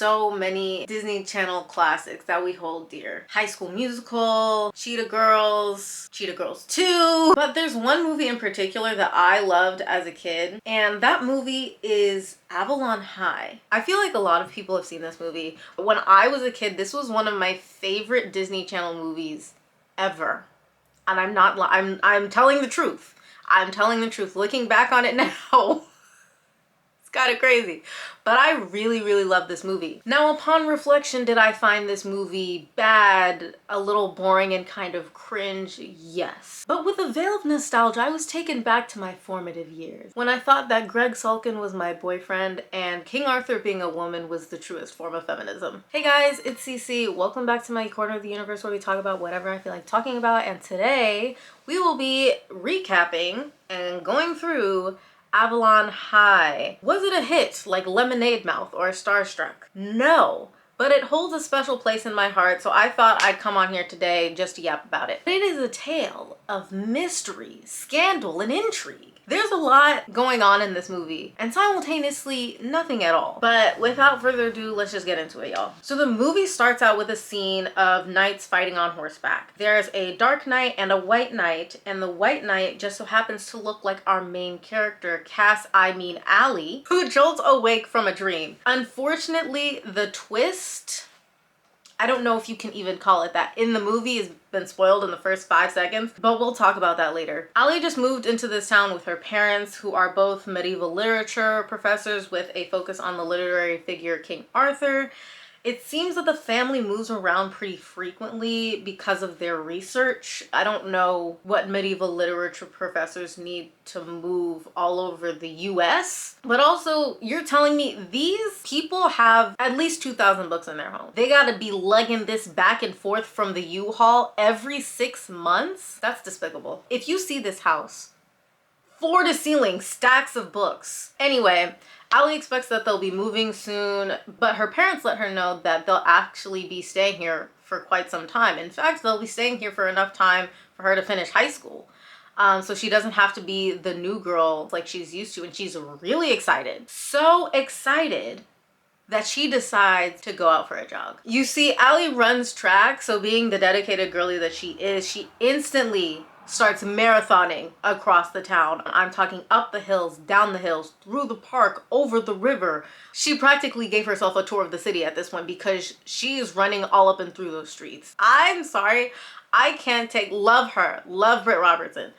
so many Disney Channel classics that we hold dear. High School Musical, Cheetah Girls 2. But there's one movie in particular that I loved as a kid, and that movie is Avalon High. I feel like a lot of people have seen this movie. When I was a kid, this was one of my favorite Disney Channel movies ever. And I'm telling the truth. I'm telling the truth. Looking back on it now, it's kind of crazy. But I really, really love this movie. Now, upon reflection, did I find this movie bad, a little boring, and kind of cringe? Yes. But with a veil of nostalgia, I was taken back to my formative years, when I thought that Greg Sulkin was my boyfriend and King Arthur being a woman was the truest form of feminism. Hey guys, it's cece. Welcome back to my corner of the universe where we talk about whatever I feel like talking about, and today we will be recapping and going through Avalon High. Was it a hit like Lemonade Mouth or Starstruck? No, but it holds a special place in my heart, so I thought I'd come on here today just to yap about it. It is a tale of mystery, scandal, and intrigue. There's a lot going on in this movie, and simultaneously nothing at all. But without further ado, let's just get into it, y'all. So the movie starts out with a scene of knights fighting on horseback. There's a dark knight and a white knight, and the white knight just so happens to look like our main character, Allie, who jolts awake from a dream. Unfortunately, the twist, I don't know if you can even call it that, in the movie has been spoiled in the first 5 seconds, but we'll talk about that later. Allie just moved into this town with her parents, who are both medieval literature professors with a focus on the literary figure King Arthur. It seems that the family moves around pretty frequently because of their research. I don't know what medieval literature professors need to move all over the US, but also you're telling me these people have at least 2,000 books in their home. They gotta be lugging this back and forth from the U-Haul every 6 months? That's despicable. If you see this house, floor to ceiling stacks of books. Anyway, Allie expects that they'll be moving soon, but her parents let her know that they'll actually be staying here for quite some time. In fact, they'll be staying here for enough time for her to finish high school. So she doesn't have to be the new girl like she's used to, and she's really excited. So excited that she decides to go out for a jog. You see, Allie runs track, so being the dedicated girly that she is, she instantly starts marathoning across the town. I'm talking up the hills, down the hills, through the park, over the river. She practically gave herself a tour of the city at this point because she's running all up and through those streets. I'm sorry, I can't take, love her, love Britt Robertson.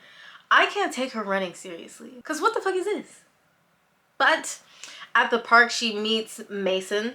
I can't take her running seriously, because what the fuck is this? But at the park, she meets Mason,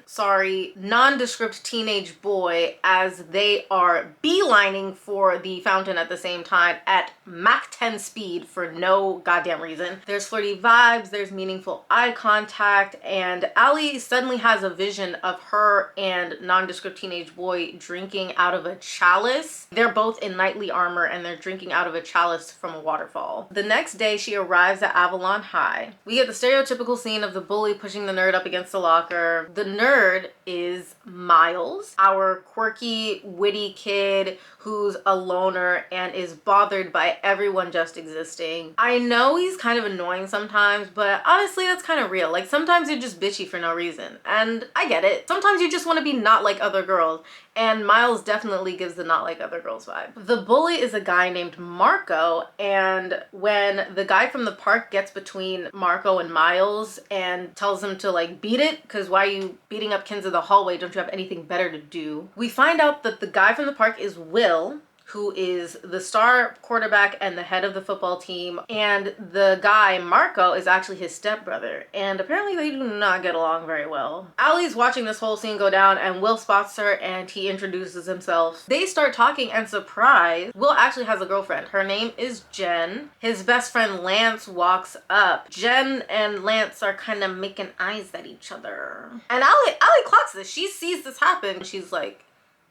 nondescript teenage boy, as they are beelining for the fountain at the same time at Mach 10 speed for no goddamn reason. There's flirty vibes, there's meaningful eye contact, and Allie suddenly has a vision of her and nondescript teenage boy drinking out of a chalice. They're both in knightly armor and they're drinking out of a chalice from a waterfall. The next day, she arrives at Avalon High. We get the stereotypical scene of the bully pushing the nerd up against the locker. The nerd is Miles, our quirky, witty kid who's a loner and is bothered by everyone just existing. I know he's kind of annoying sometimes, but honestly, that's kind of real. Like, sometimes you're just bitchy for no reason, and I get it. Sometimes you just want to be not like other girls, and Miles definitely gives the not like other girls vibe. The bully is a guy named Marco, and when the guy from the park gets between Marco and Miles and tells him to like beat it, because why are you beating up kids in the hallway? Don't you have anything better to do? We find out that the guy from the park is Will, who is the star quarterback and the head of the football team, and the guy, Marco, is actually his stepbrother, and apparently they do not get along very well. Allie's watching this whole scene go down, and Will spots her and he introduces himself. They start talking, and surprise, Will actually has a girlfriend. Her name is Jen. His best friend Lance walks up. Jen and Lance are kind of making eyes at each other, and Allie clocks this. She sees this happen. She's like,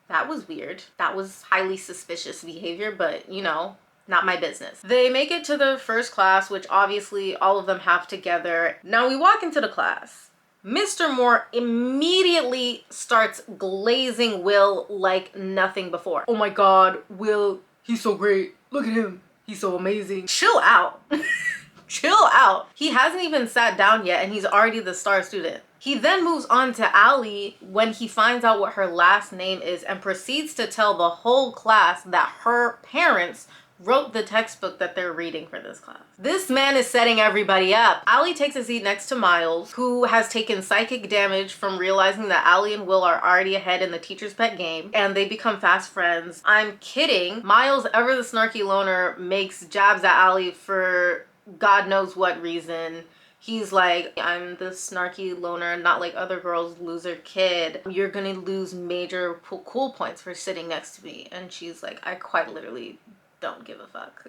that was weird. That was highly suspicious behavior, but you know, not my business. They make it to the first class, which obviously all of them have together. Now we walk into the class. Mr. Moore immediately starts glazing Will like nothing before. Oh my God, Will, he's so great. Look at him. He's so amazing. Chill out. Chill out. He hasn't even sat down yet and he's already the star student. He then moves on to Allie when he finds out what her last name is and proceeds to tell the whole class that her parents wrote the textbook that they're reading for this class. This man is setting everybody up. Allie takes a seat next to Miles, who has taken psychic damage from realizing that Allie and Will are already ahead in the teacher's pet game, and they become fast friends. I'm kidding. Miles, ever the snarky loner, makes jabs at Allie for God knows what reason. He's like, I'm the snarky loner, not like other girls, loser kid. You're gonna lose major cool points for sitting next to me. And she's like, I quite literally don't give a fuck.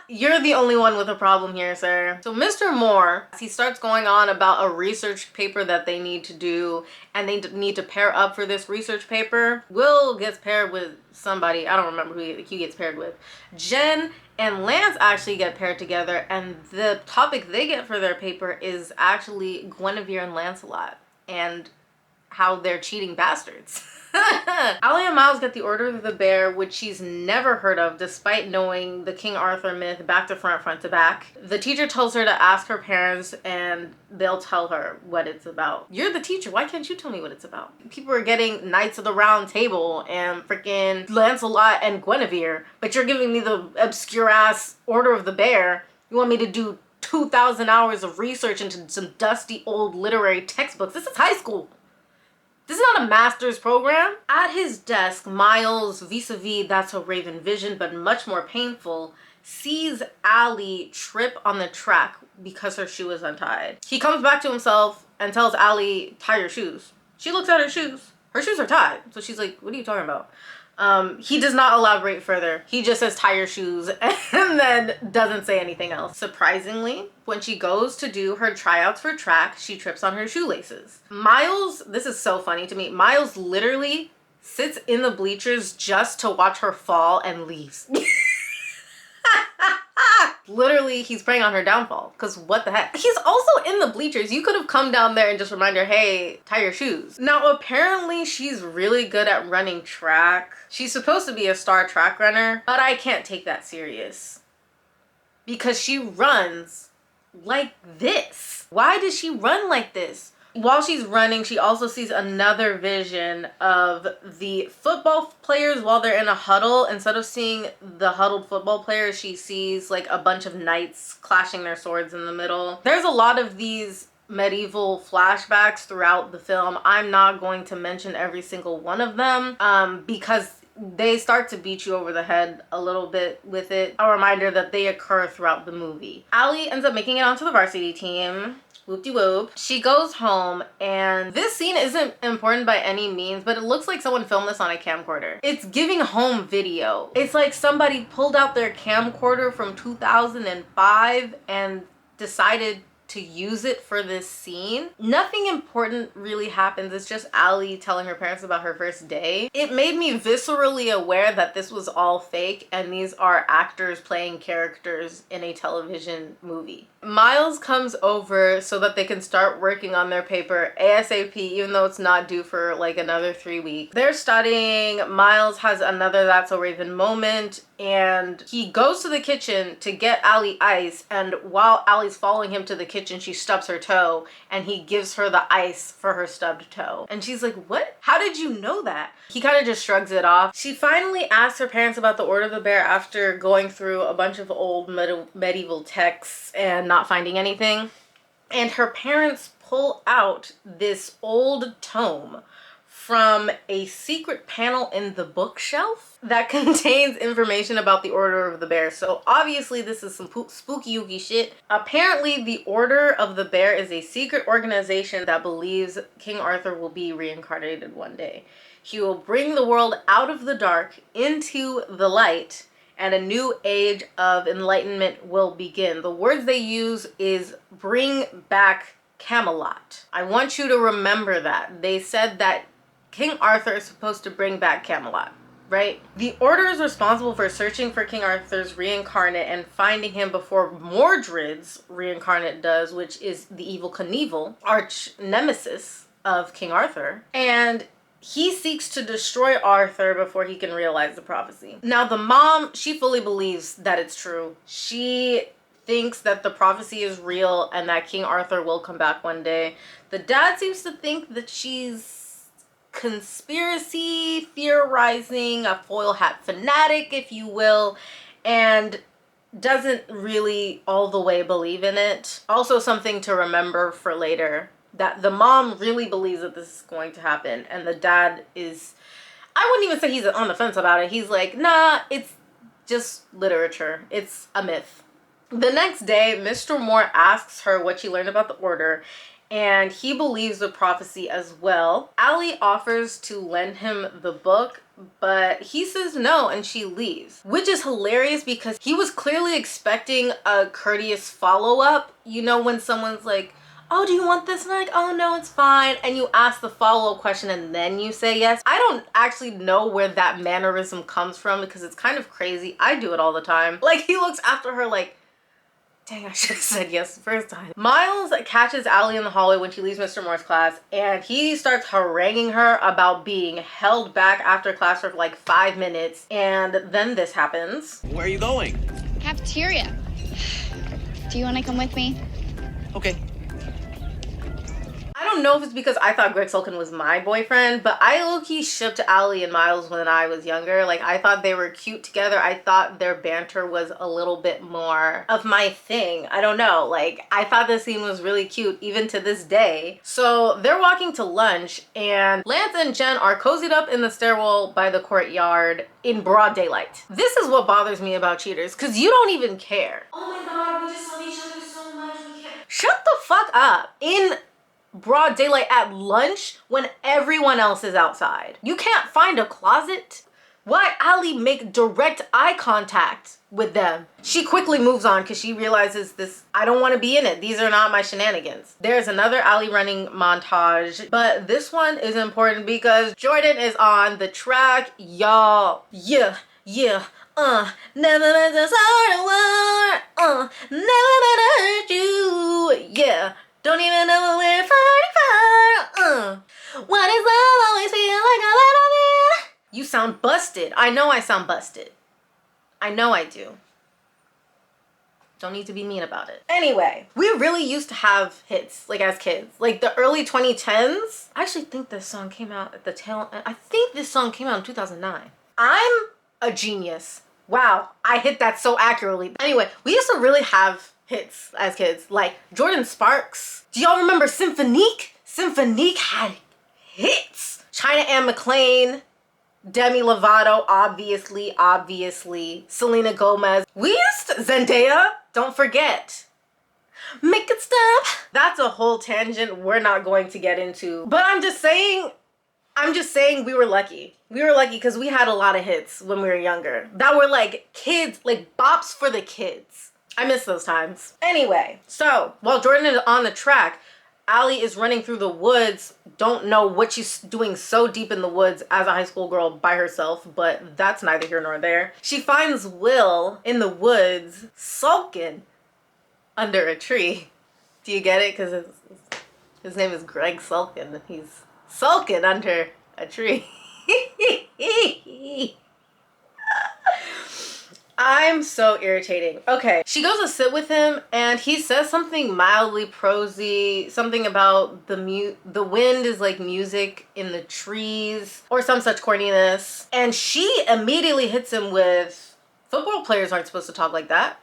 You're the only one with a problem here, sir. So Mr. Moore, he starts going on about a research paper that they need to do, and they need to pair up for this research paper. Will gets paired with somebody. I don't remember who he gets paired with. Jen and Lance actually get paired together, and the topic they get for their paper is actually Guinevere and Lancelot and how they're cheating bastards. Allie and Miles get the Order of the Bear, which she's never heard of despite knowing the King Arthur myth back to front to back. The teacher tells her to ask her parents and they'll tell her what it's about. You're the teacher, why can't you tell me what it's about? People are getting Knights of the Round Table and freaking Lancelot and Guinevere, but you're giving me the obscure ass Order of the Bear. You want me to do 2,000 hours of research into some dusty old literary textbooks? This is high school. This is not a master's program. At his desk, Miles, vis-a-vis That's a Raven Vision, but much more painful, sees Allie trip on the track because her shoe is untied. He comes back to himself and tells Allie, tie your shoes. She looks at her shoes. Her shoes are tied. So she's like, what are you talking about? He does not elaborate further. He just says tie your shoes and then doesn't say anything else. Surprisingly, when she goes to do her tryouts for track, she trips on her shoelaces. Miles, this is so funny to me, Miles literally sits in the bleachers just to watch her fall and leaves. Literally, he's preying on her downfall, because what the heck? He's also in the bleachers. You could have come down there and just remind her, hey, tie your shoes. Now, apparently, she's really good at running track. She's supposed to be a star track runner, but I can't take that serious because she runs like this. Why does she run like this? While she's running, she also sees another vision of the football players while they're in a huddle. Instead of seeing the huddled football players, she sees like a bunch of knights clashing their swords in the middle. There's a lot of these medieval flashbacks throughout the film. I'm not going to mention every single one of them because they start to beat you over the head a little bit with it. A reminder that they occur throughout the movie. Allie ends up making it onto the varsity team. Whoop-de-whoop. She goes home, and this scene isn't important by any means, but it looks like someone filmed this on a camcorder. It's giving home video. It's like somebody pulled out their camcorder from 2005 and decided to use it for this scene. Nothing important really happens. It's just Allie telling her parents about her first day. It made me viscerally aware that this was all fake and these are actors playing characters in a television movie. Miles comes over so that they can start working on their paper ASAP, even though it's not due for like another 3 weeks. They're studying. Miles has another That's a Raven moment, and he goes to the kitchen to get Allie ice, and while Allie's following him to the kitchen, she stubs her toe, and he gives her the ice for her stubbed toe. And she's like, what? How did you know that? He kind of just shrugs it off. She finally asks her parents about the Order of the Bear after going through a bunch of old medieval texts and not finding anything. And her parents pull out this old tome from a secret panel in the bookshelf that contains information about the Order of the Bear. So obviously this is some spooky ooky shit. Apparently the Order of the Bear is a secret organization that believes King Arthur will be reincarnated one day. He will bring the world out of the dark into the light, and a new age of enlightenment will begin. The words they use is bring back Camelot. I want you to remember that. They said that King Arthur is supposed to bring back Camelot, right? The Order is responsible for searching for King Arthur's reincarnate and finding him before Mordred's reincarnate does, which is the evil Knievel, arch nemesis of King Arthur. And he seeks to destroy Arthur before he can realize the prophecy. Now, the mom, she fully believes that it's true. She thinks that the prophecy is real and that King Arthur will come back one day. The dad seems to think that she's conspiracy theorizing, a foil hat fanatic, if you will, and doesn't really all the way believe in it. Also something to remember for later, that the mom really believes that this is going to happen, and the dad is, I wouldn't even say he's on the fence about it. He's like, nah, it's just literature. It's a myth. The next day, Mr. Moore asks her what she learned about the order, and he believes the prophecy as well. Allie offers to lend him the book, but he says no and she leaves, which is hilarious because he was clearly expecting a courteous follow-up. You know, when someone's like, oh, do you want this? And I'm like, oh no, it's fine. And you ask the follow-up question and then you say yes. I don't actually know where that mannerism comes from because it's kind of crazy. I do it all the time. Like, he looks after her like, dang, I should have said yes the first time. Miles catches Allie in the hallway when she leaves Mr. Moore's class, and he starts haranguing her about being held back after class for like 5 minutes, and then this happens. Where are you going? Cafeteria. Do you want to come with me? Okay. I don't know if it's because I thought Greg Sulkin was my boyfriend, but I low-key shipped Allie and Miles when I was younger. Like, I thought they were cute together. I thought their banter was a little bit more of my thing. I don't know. Like, I thought this scene was really cute, even to this day. So they're walking to lunch, and Lance and Jen are cozied up in the stairwell by the courtyard in broad daylight. This is what bothers me about cheaters, because you don't even care. Oh my God, we just love each other so much. We can't. Shut the fuck up. In broad daylight at lunch when everyone else is outside. You can't find a closet? Why Allie make direct eye contact with them? She quickly moves on because she realizes this, I don't want to be in it. These are not my shenanigans. There's another Allie running montage, but this one is important because Jordan is on the track, y'all. Yeah. Never meant to start a war. Never meant to hurt you. Yeah. Don't even know what we're fighting for. Why does love always feel like a little bit? You sound busted. I know I sound busted. I know I do. Don't need to be mean about it. Anyway, we really used to have hits, like, as kids. Like, the early 2010s. I actually think this song came out at the tail end. I think this song came out in 2009. I'm a genius. Wow, I hit that so accurately. Anyway, we used to really have hits as kids, like Jordan Sparks. Do y'all remember Symphonique? Symphonique had hits. China Anne McClain, Demi Lovato, obviously. Selena Gomez. We used to, Zendaya, don't forget. Make it stop. That's a whole tangent we're not going to get into. But I'm just saying we were lucky. We were lucky because we had a lot of hits when we were younger that were like kids, like bops for the kids. I miss those times. Anyway, so while Jordan is on the track, Allie is running through the woods. Don't know what she's doing so deep in the woods as a high school girl by herself, but that's neither here nor there. She finds Will in the woods sulking under a tree. Do you get it? Because his name is Greg Sulkin and he's sulking under a tree. I'm so irritating. Okay, she goes to sit with him and he says something mildly prosy, something about the wind is like music in the trees or some such corniness. And she immediately hits him with, football players aren't supposed to talk like that.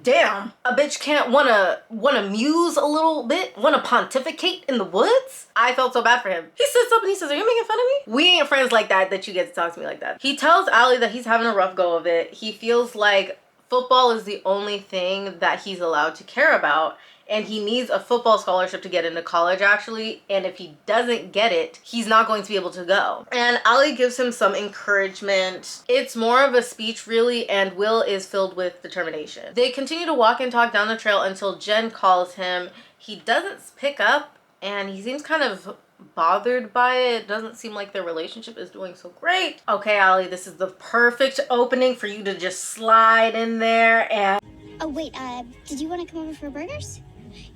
Damn, a bitch can't wanna muse a little bit, wanna pontificate in the woods? I felt so bad for him. He sits up and he says, are you making fun of me? We ain't friends like that you get to talk to me like that. He tells Allie that he's having a rough go of it. He feels like football is the only thing that he's allowed to care about. And he needs a football scholarship to get into college, actually. And if he doesn't get it, he's not going to be able to go. And Allie gives him some encouragement. It's more of a speech, really, and Will is filled with determination. They continue to walk and talk down the trail until Jen calls him. He doesn't pick up, and he seems kind of bothered by it. Doesn't seem like their relationship is doing so great. Okay, Allie, this is the perfect opening for you to just slide in there and... Oh, wait, did you want to come over for burgers?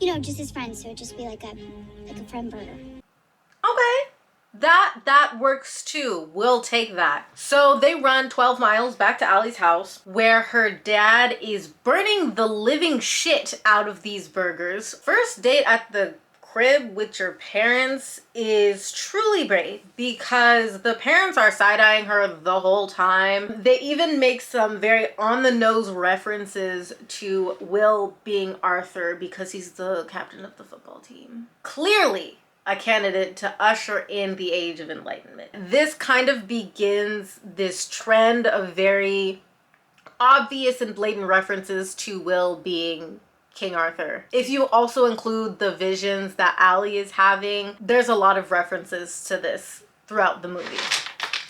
You know, just as friends, so it'd just be like a friend burger. Okay. That works too. We'll take that. So they run 12 miles back to Allie's house where her dad is burning the living shit out of these burgers. First date at the crib with your parents is truly brave because the parents are side-eyeing her the whole time. They even make some very on-the-nose references to Will being Arthur because he's the captain of the football team. Clearly a candidate to usher in the Age of Enlightenment. This kind of begins this trend of very obvious and blatant references to Will being King Arthur. If you also include the visions that Allie is having, there's a lot of references to this throughout the movie.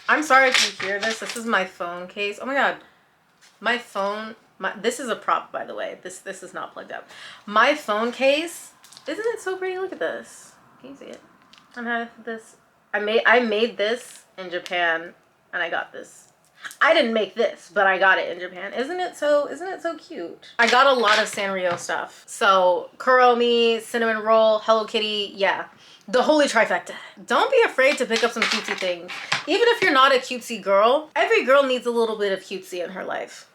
I'm sorry if you hear this. This is my phone case. Oh my god. My phone, this is a prop, by the way. This is not plugged up. My phone case, isn't it so pretty? Look at this. Can you see it? I have this. I made this in Japan, and I got this. I didn't make this, but I got it in Japan. Isn't it so cute? I got a lot of Sanrio stuff. So Kuromi, cinnamon roll, Hello Kitty, yeah. The holy trifecta. Don't be afraid to pick up some cutesy things. Even if you're not a cutesy girl, every girl needs a little bit of cutesy in her life.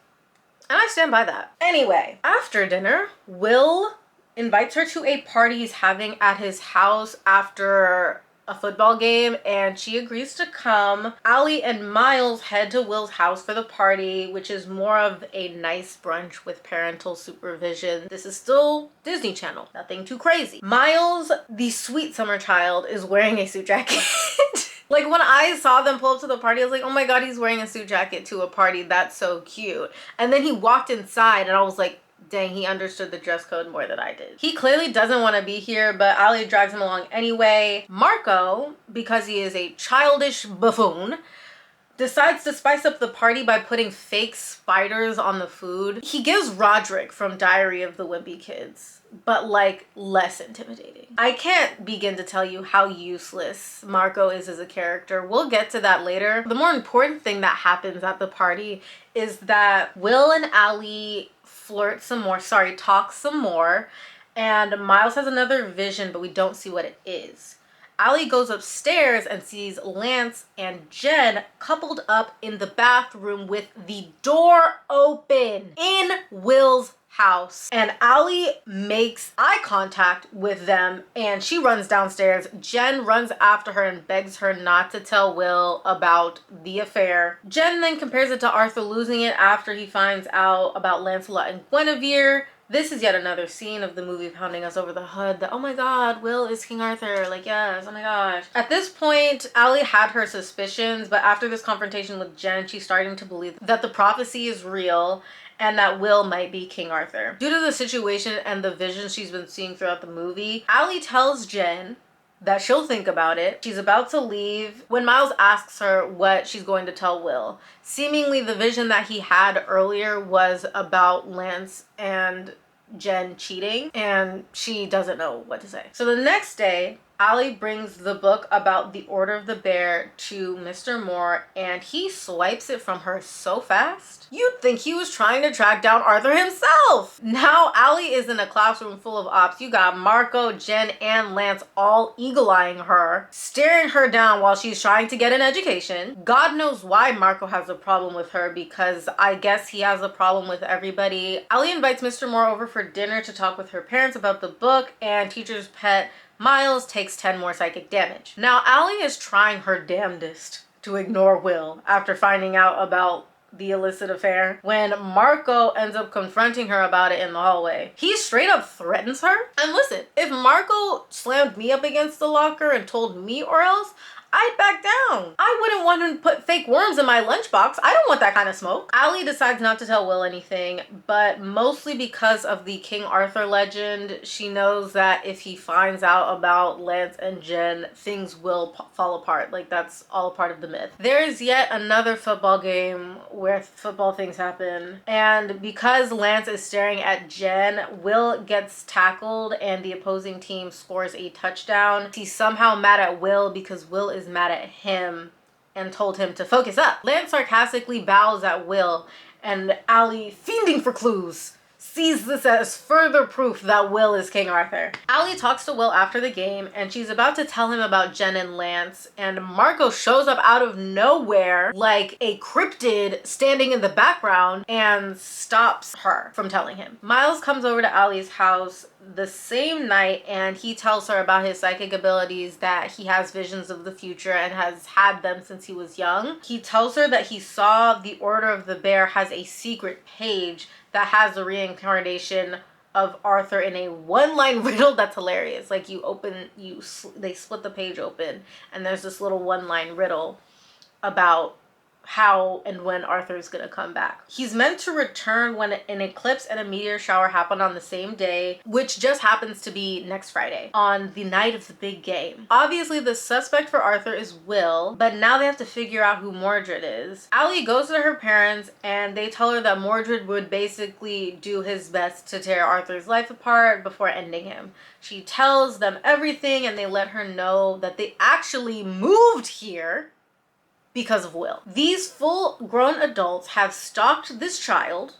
And I stand by that. Anyway, after dinner, Will invites her to a party he's having at his house after a football game, and she agrees to come. Allie and Miles head to Will's house for the party, which is more of a nice brunch with parental supervision. This is still Disney Channel, nothing too crazy. Miles, the sweet summer child, is wearing a suit jacket. Like, when I saw them pull up to the party, I was like, oh my god, he's wearing a suit jacket to a party. That's so cute. And then he walked inside and I was like, dang, he understood the dress code more than I did. He clearly doesn't want to be here, but Allie drags him along anyway. Marco, because he is a childish buffoon, decides to spice up the party by putting fake spiders on the food. He gives Roderick from Diary of the Wimpy Kids, but like less intimidating. I can't begin to tell you how useless Marco is as a character. We'll get to that later. The more important thing that happens at the party is that Will and Allie talk some more, and Miles has another vision, but we don't see what it is. Allie goes upstairs and sees Lance and Jen coupled up in the bathroom with the door open in Will's house. And Allie makes eye contact with them and she runs downstairs. Jen runs after her and begs her not to tell Will about the affair. Jen then compares it to Arthur losing it after he finds out about Lancelot and Guinevere. This is yet another scene of the movie pounding us over the hood that, oh my god, Will is King Arthur. Like, yes, oh my gosh. At this point, Allie had her suspicions, but after this confrontation with Jen, she's starting to believe that the prophecy is real and that Will might be King Arthur. Due to the situation and the visions she's been seeing throughout the movie, Allie tells Jen that she'll think about it. She's about to leave when Miles asks her what she's going to tell Will. Seemingly the vision that he had earlier was about Lance and Jen cheating, and she doesn't know what to say. So the next day, Allie brings the book about the Order of the Bear to Mr. Moore, and he swipes it from her so fast, you'd think he was trying to track down Arthur himself. Now Allie is in a classroom full of ops. You got Marco, Jen, and Lance all eagle-eyeing her, staring her down while she's trying to get an education. God knows why Marco has a problem with her, because I guess he has a problem with everybody. Allie invites Mr. Moore over for dinner to talk with her parents about the book, and teacher's pet Miles takes 10 more psychic damage. Now, Allie is trying her damnedest to ignore Will after finding out about the illicit affair when Marco ends up confronting her about it in the hallway. He straight up threatens her. And listen, if Marco slammed me up against the locker and told me or else, I'd back down. I wouldn't want him to put fake worms in my lunchbox. I don't want that kind of smoke. Allie decides not to tell Will anything, but mostly because of the King Arthur legend, she knows that if he finds out about Lance and Jen, things will fall apart. Like, that's all a part of the myth. There is yet another football game where football things happen, and because Lance is staring at Jen, Will gets tackled and the opposing team scores a touchdown. He's somehow mad at Will because Will is mad at him and told him to focus up. Lance sarcastically bows at Will, and Allie, fiending for clues, sees this as further proof that Will is King Arthur. Allie talks to Will after the game, and she's about to tell him about Jen and Lance, and Marco shows up out of nowhere like a cryptid standing in the background and stops her from telling him. Miles comes over to Allie's house the same night, and he tells her about his psychic abilities, that he has visions of the future and has had them since he was young. He tells her that he saw the Order of the Bear has a secret page that has the reincarnation of Arthur in a one-line riddle that's hilarious. Like they split the page open and there's this little one-line riddle about how and when Arthur is gonna come back. He's meant to return when an eclipse and a meteor shower happen on the same day, which just happens to be next Friday, on the night of the big game. Obviously, the suspect for Arthur is Will, but now they have to figure out who Mordred is. Allie goes to her parents and they tell her that Mordred would basically do his best to tear Arthur's life apart before ending him. She tells them everything and they let her know that they actually moved here because of Will. These full-grown adults have stalked this child,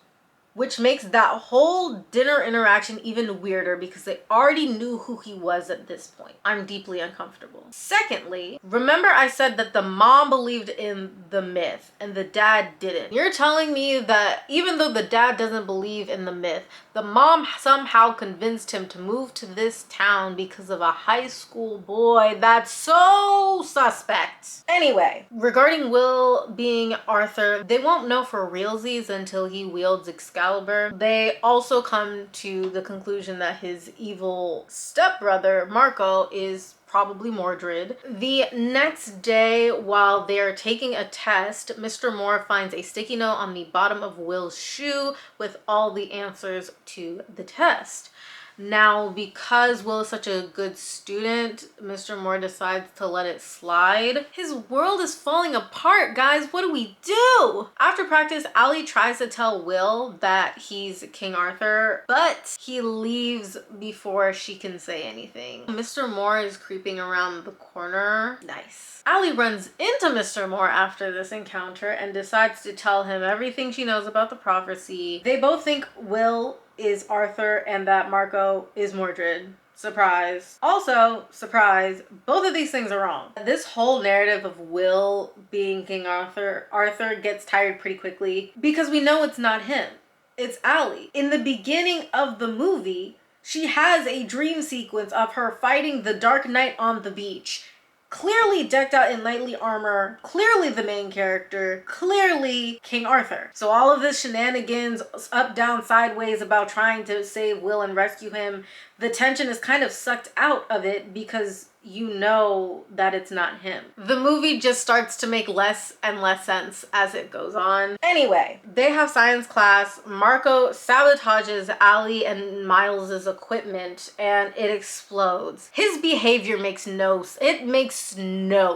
which makes that whole dinner interaction even weirder because they already knew who he was at this point. I'm deeply uncomfortable. Secondly, remember I said that the mom believed in the myth and the dad didn't. You're telling me that even though the dad doesn't believe in the myth, the mom somehow convinced him to move to this town because of a high school boy? That's so suspect. Anyway, regarding Will being Arthur, they won't know for realsies until he wields Excalibur. They also come to the conclusion that his evil stepbrother, Marco, is probably Mordred. The next day, while they're taking a test, Mr. Moore finds a sticky note on the bottom of Will's shoe with all the answers to the test. Now, because Will is such a good student, Mr. Moore decides to let it slide. His world is falling apart, guys. What do we do? After practice, Allie tries to tell Will that he's King Arthur, but he leaves before she can say anything. Mr. Moore is creeping around the corner. Nice. Allie runs into Mr. Moore after this encounter and decides to tell him everything she knows about the prophecy. They both think Will is Arthur and that Marco is Mordred. Surprise. Also, surprise, both of these things are wrong. This whole narrative of Will being King Arthur gets tired pretty quickly because we know it's not him. It's Allie. In the beginning of the movie, she has a dream sequence of her fighting the Dark Knight on the beach. Clearly decked out in knightly armor, clearly the main character, clearly King Arthur. So all of this shenanigans, up, down, sideways about trying to save Will and rescue him, the tension is kind of sucked out of it because you know that it's not him. The movie just starts to make less and less sense as it goes on. Anyway, they have science class. Marco sabotages Allie and Miles's equipment and it explodes. His behavior makes no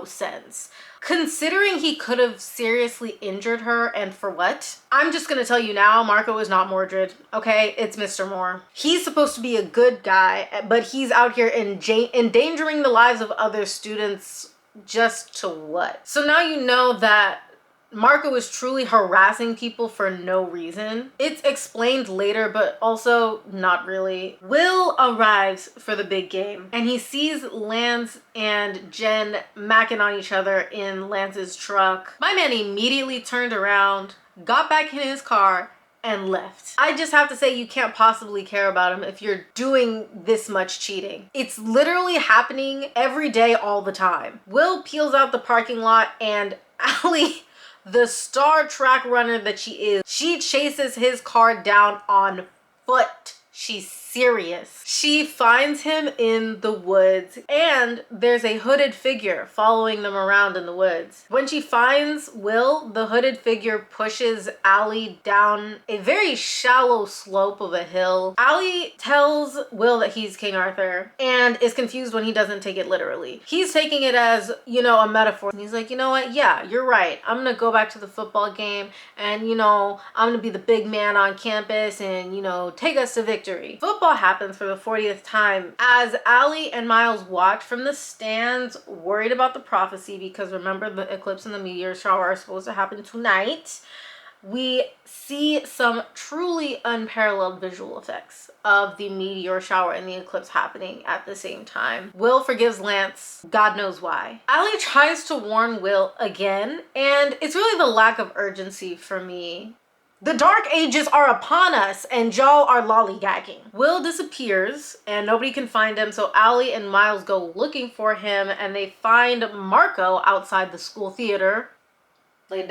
sense. Considering he could have seriously injured her, and for what? I'm just gonna tell you now, Marco is not Mordred, okay? It's Mr. Moore. He's supposed to be a good guy, but he's out here endangering the lives of other students just to what? So now you know that Marco is truly harassing people for no reason. It's explained later, but also not really. Will arrives for the big game and he sees Lance and Jen macking on each other in Lance's truck. My man immediately turned around, got back in his car, and left. I just have to say, you can't possibly care about him if you're doing this much cheating. It's literally happening every day, all the time. Will peels out the parking lot and Allie, the star track runner that she is, she chases his car down on foot. She's serious. She finds him in the woods and there's a hooded figure following them around in the woods. When she finds Will, the hooded figure pushes Allie down a very shallow slope of a hill. Allie tells Will that he's King Arthur and is confused when he doesn't take it literally. He's taking it as, you know, a metaphor. And he's like, you know what? Yeah, you're right. I'm gonna go back to the football game and, you know, I'm gonna be the big man on campus and, you know, take us to victory. Football happens for the 40th time as Allie and Miles watch from the stands, worried about the prophecy because remember the eclipse and the meteor shower are supposed to happen tonight. we see some truly unparalleled visual effects of the meteor shower and the eclipse happening at the same time. Will forgives Lance, God knows why. Allie tries to warn Will again, and it's really the lack of urgency for me. The dark ages are upon us and y'all are lollygagging. Will disappears and nobody can find him, so Allie and Miles go looking for him and they find Marco outside the school theater. Lay it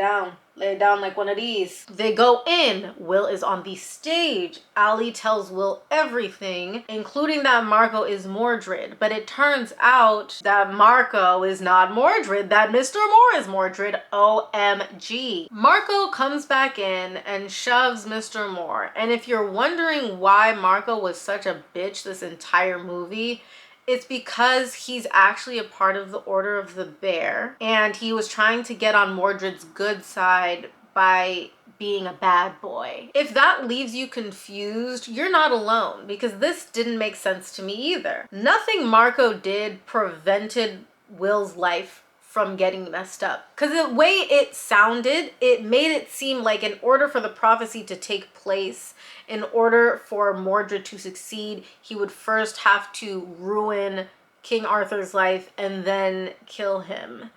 down like one of these. They go in. Will is on the stage. Allie tells Will everything, including that Marco is Mordred. But it turns out that Marco is not Mordred, that Mr. Moore is Mordred. OMG. Marco comes back in and shoves Mr. Moore. And if you're wondering why Marco was such a bitch this entire movie, it's because he's actually a part of the Order of the Bear, and he was trying to get on Mordred's good side by being a bad boy. If that leaves you confused, you're not alone, because this didn't make sense to me either. Nothing Marco did prevented Will's life from getting messed up, because the way it sounded, it made it seem like in order for the prophecy to take place, in order for Mordred to succeed, he would first have to ruin King Arthur's life and then kill him.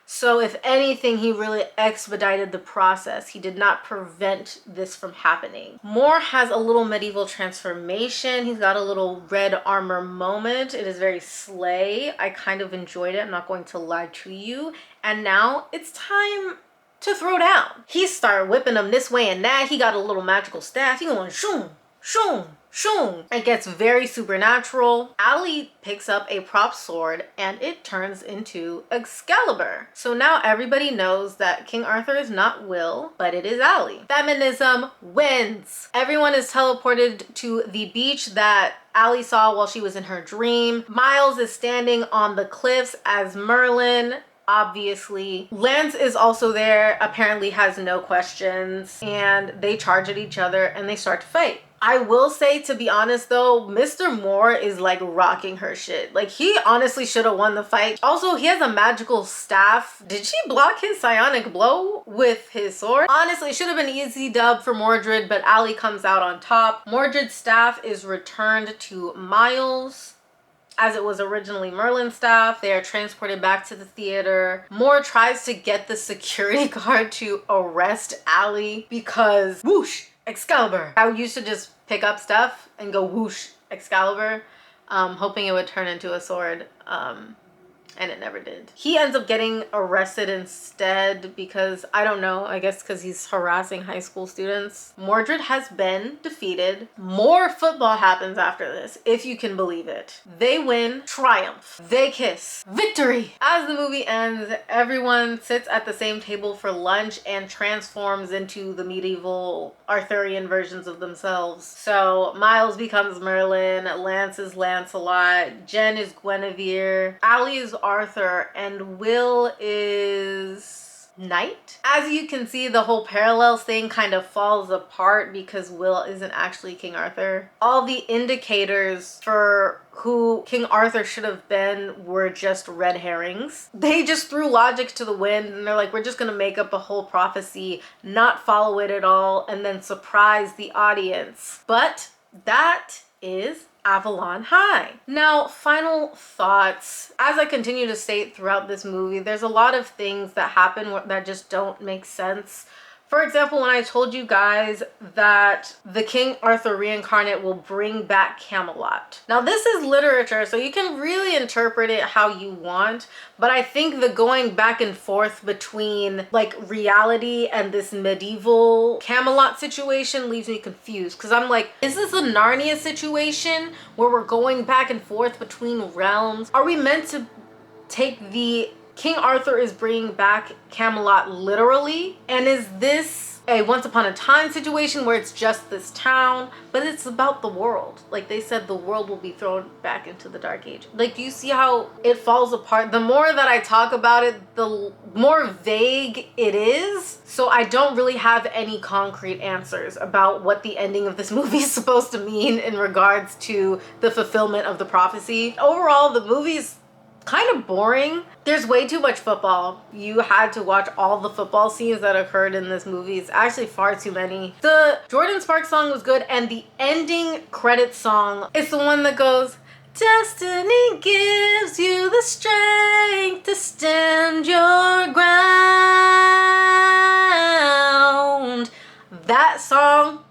So if anything, he really expedited the process. He did not prevent this from happening. Moore has a little medieval transformation. He's got a little red armor moment. It is very slay. I kind of enjoyed it. I'm not going to lie to you. And now it's time to throw down. He started whipping them this way and that. He got a little magical staff. He going shoom, shoom, shoom. It gets very supernatural. Allie picks up a prop sword and it turns into Excalibur. So now everybody knows that King Arthur is not Will, but it is Allie. Feminism wins. Everyone is teleported to the beach that Allie saw while she was in her dream. Miles is standing on the cliffs as Merlin. Obviously, Lance is also there, apparently has no questions, and they charge at each other and they start to fight. I will say, to be honest though, Mr. Moore is like rocking her shit. Like, he honestly should have won the fight. Also, he has a magical staff. Did she block his psionic blow with his sword? Honestly, it should have been easy dub for Mordred, but Allie comes out on top. Mordred's staff is returned to Miles, as it was originally Merlin's staff. They are transported back to the theater. Moore tries to get the security guard to arrest Allie because whoosh, Excalibur. I used to just pick up stuff and go whoosh, Excalibur, hoping it would turn into a sword. And it never did. He ends up getting arrested instead because, I don't know, I guess because he's harassing high school students. Mordred has been defeated. More football happens after this, if you can believe it. They win. Triumph. They kiss. Victory. As the movie ends, everyone sits at the same table for lunch and transforms into the medieval Arthurian versions of themselves. So Miles becomes Merlin, Lance is Lancelot, Jen is Guinevere, Allie is Arthur, and Will is Knight. As you can see, the whole parallels thing kind of falls apart because Will isn't actually King Arthur. All the indicators for who King Arthur should have been were just red herrings. They just threw logic to the wind and they're like, we're just gonna make up a whole prophecy, not follow it at all, and then surprise the audience. But that is Avalon High. Now, final thoughts. As I continue to state throughout this movie, there's a lot of things that happen that just don't make sense. For example, when I told you guys that the King Arthur reincarnate will bring back Camelot. Now, this is literature, so you can really interpret it how you want, but I think the going back and forth between like reality and this medieval Camelot situation leaves me confused, because I'm like, is this a Narnia situation where we're going back and forth between realms? Are we meant to take the King Arthur is bringing back Camelot literally? And is this a once upon a time situation where it's just this town, but it's about the world? Like they said, the world will be thrown back into the Dark Age. Like, do you see how it falls apart? The more that I talk about it, the more vague it is. So I don't really have any concrete answers about what the ending of this movie is supposed to mean in regards to the fulfillment of the prophecy. Overall, the movie's kind of boring. There's way too much football. You had to watch all the football scenes that occurred in this movie. It's actually far too many. The Jordan Sparks song was good, and the ending credits song is the one that goes, "Destiny gives you the strength to stand your ground." That song,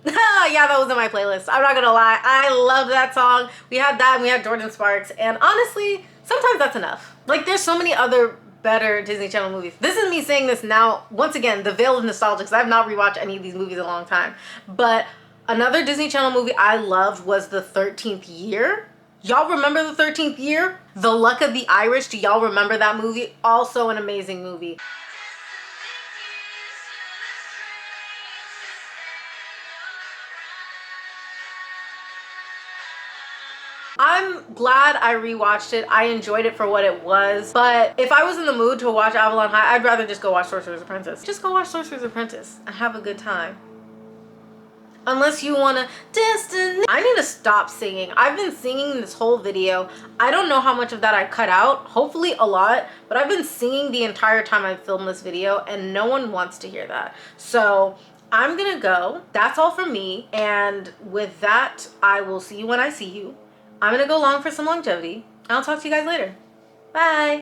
yeah, that was in my playlist. I'm not gonna lie. I love that song. We had that and we had Jordan Sparks. And honestly, sometimes that's enough. Like, there's so many other better Disney Channel movies. This is me saying this now, once again, the veil of nostalgia, because I've not rewatched any of these movies in a long time. But another Disney Channel movie I loved was The 13th Year. Y'all remember The 13th Year? The Luck of the Irish. Do y'all remember that movie? Also an amazing movie. I'm glad I rewatched it. I enjoyed it for what it was. But if I was in the mood to watch Avalon High, I'd rather just go watch Sorcerer's Apprentice. Just go watch Sorcerer's Apprentice and have a good time. Unless you want to destiny. I need to stop singing. I've been singing this whole video. I don't know how much of that I cut out. Hopefully a lot. But I've been singing the entire time I filmed this video and no one wants to hear that. So I'm gonna go. That's all from me. And with that, I will see you when I see you. I'm gonna go long for some longevity. I'll talk to you guys later. Bye.